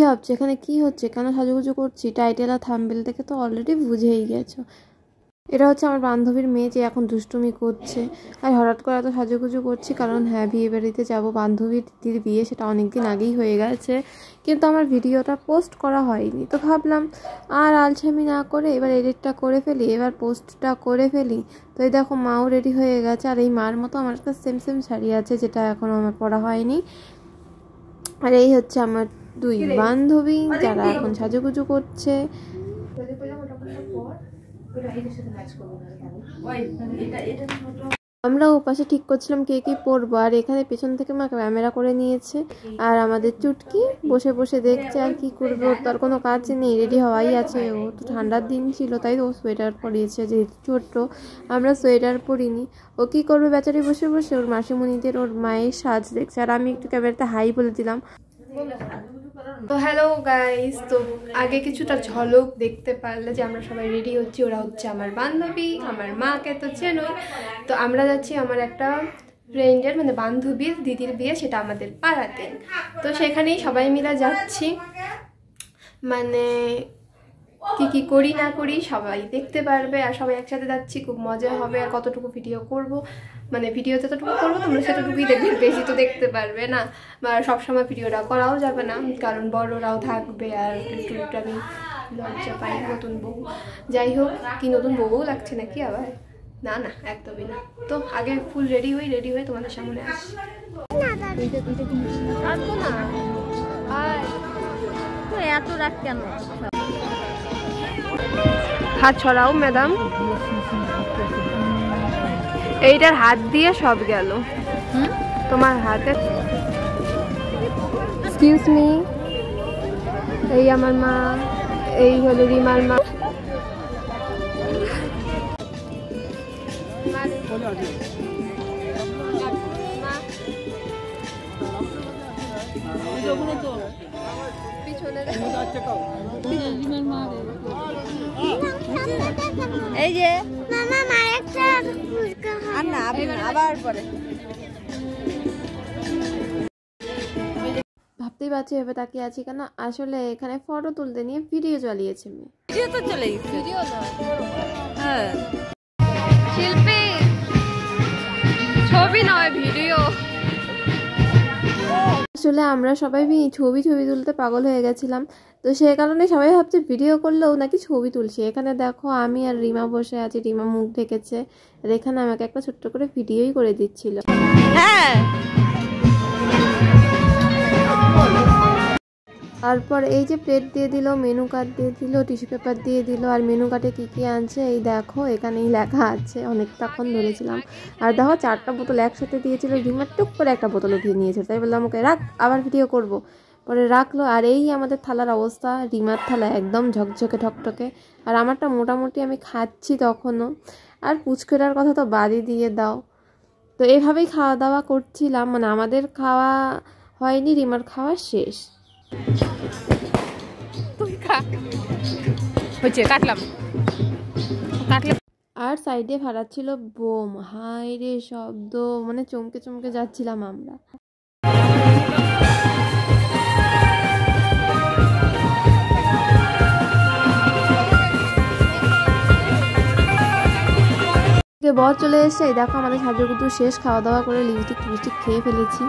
ভাবছো এখানে কি হচ্ছে, কেন সাজুগুজু করছি? টাইটেল আর থাম্বনেল দেখে তো অলরেডি বুঝেই গেছো। এটা হচ্ছে আমার বান্ধবীর মেয়ে, যে এখন দুষ্টুমি করছে। আর হঠাৎ করে এত সাজুগুজু করছি কারণ হ্যাঁ, বিয়ে বাড়িতে যাবো, বান্ধবীর দিদির বিয়ে, সেটা অনেক দিন আগেই হয়ে গেছে, কিন্তু আমার ভিডিওটা পোস্ট করা হয়নি। তো ভাবলাম আর আলছামি না করে এবার এডিটটা করে ফেলি, এবার পোস্টটা করে ফেলি। তো এই দেখো মাও রেডি হয়ে গেছে, আর এই মার মতো আমার কাছে সেম সেম শাড়ি আছে, যেটা এখনও আমার পরা হয়নি। আর এই হচ্ছে আমার দুই বান্ধবী যারা এখন সাজুগুজু করছে। আমরা ওপাশে ঠিক করছিলাম কে কি পরবো, আর এখানে পেছন থেকে মা ক্যামেরা করে নিয়েছে, আর আমাদের চুটকি বসে বসে দেখছে। আর কি করবে, ওর তার কোনো কাজ নেই, রেডি হওয়াই আছে। ও তো ঠান্ডার দিন ছিল তাই ও সোয়েটার পরিয়েছে, যেহেতু ছোট্ট, আমরা সোয়েটার পরিনি। ও কি করবে বেচারি, বসে বসে ওর মাসিমণিদের ওর মায়ের সাজ দেখছে, আর আমি একটু ক্যামেরাতে হাই বলে দিলাম। তো হ্যালো গাইস, তো আগে কিছুটা ঝলক দেখতে পারলে যে আমরা সবাই রেডি হচ্ছি। ওরা হচ্ছে আমার বান্ধবী, আমার মাকে তো চেনোই। তো আমরা যাচ্ছি আমার একটা ফ্রেন্ডের, মানে বান্ধবীর দিদির বিয়ে, সেটা আমাদের পাড়াতে। তো সেখানেই সবাই মিলে যাচ্ছি, মানে কি কি করি না করি সবাই দেখতে পারবে, আর সবাই একসাথে যাচ্ছি, খুব মজা হবে। আর কতটুকু ভিডিও করব, মানে ভিডিও যতটুকু করবো তোমরা সেতটুকুই দেখবে, বেশি তো দেখতে পারবে না, বা সবসময় ভিডিওটা করাও যাবে না, কারণ বড়রাও থাকবে। আর একটু আমি লজ্জা পাই, নতুন বউ। যাই হোক, কি নতুন বউও লাগছে নাকি আবার? না না, একদমই না। তো আগে ফুল রেডি হই তোমাদের সামনে আসি। না আর এত রাত কেন? হাত ছড়াও ম্যাডাম, এইটার হাত দিয়ে সব গেল তোমার হাতে। এক্সকিউজ মি, এই আমার মা, এই হলো রিমার মা। এই যে মামা মার একটা আবার পরে ভাবতেই পারছি এভাবে তাকিয়ে আছি কেন, আসলে এখানে ফটো তুলতে নিয়ে ভিডিও চালিয়েছে মেয়ে। ভিডিও তো চলে গেছে, ভিডিও না, হ্যাঁ শিল্পী, ছবি নয় ভিডিও। আসলে আমরা সবাই ছবি তুলতে পাগল হয়ে গেছিলাম, তো সেই কারণে সবাই ভাবছে ভিডিও করলেও নাকি ছবি তুলছি। এখানে দেখো আমি আর রিমা বসে আছি, রিমা মুখ ঢেকেছে, আর এখানে আমাকে একটা ছোট্ট করে ভিডিওই করে দিচ্ছিল। হ্যাঁ, তারপর এই যে প্লেট দিয়ে দিল, মেনু কার্ড দিয়ে দিল, টিস্যু পেপার দিয়ে দিল, আর মেনু কার্ডে কী কী আনছে এই দেখো এখানেই লেখা আছে, অনেকটাক্ষণ ধরেছিলাম। আর দেখো 4টা বোতল একসাথে দিয়েছিল, রিমার টুক করে একটা বোতল দিয়ে নিয়েছে, তাই বললাম ওকে রাখ, আবার ভিডিও করব। পরে রাখলো। আর এই আমাদের থালার অবস্থা, রিমার থালা একদম ঝকঝকে ঠকঠকে, আর আমারটা মোটামুটি আমি খাচ্ছি তখনও। আর পুচকেটার কথা তো বাদই দিয়ে দাও। তো এভাবেই খাওয়া দাওয়া করছিলাম, মানে আমাদের খাওয়া হয়নি, রিমার খাওয়া শেষ। আর সাইডে ফাটাচ্ছিল বোম, হাই রে শব্দ, মানে চমকে চমকে যাচ্ছিলাম আমরা। বর চলে এসছে, দেখো আমাদের সাজুগুজু শেষ, খাওয়া দাওয়া করে লিপস্টিক খেয়ে ফেলেছি।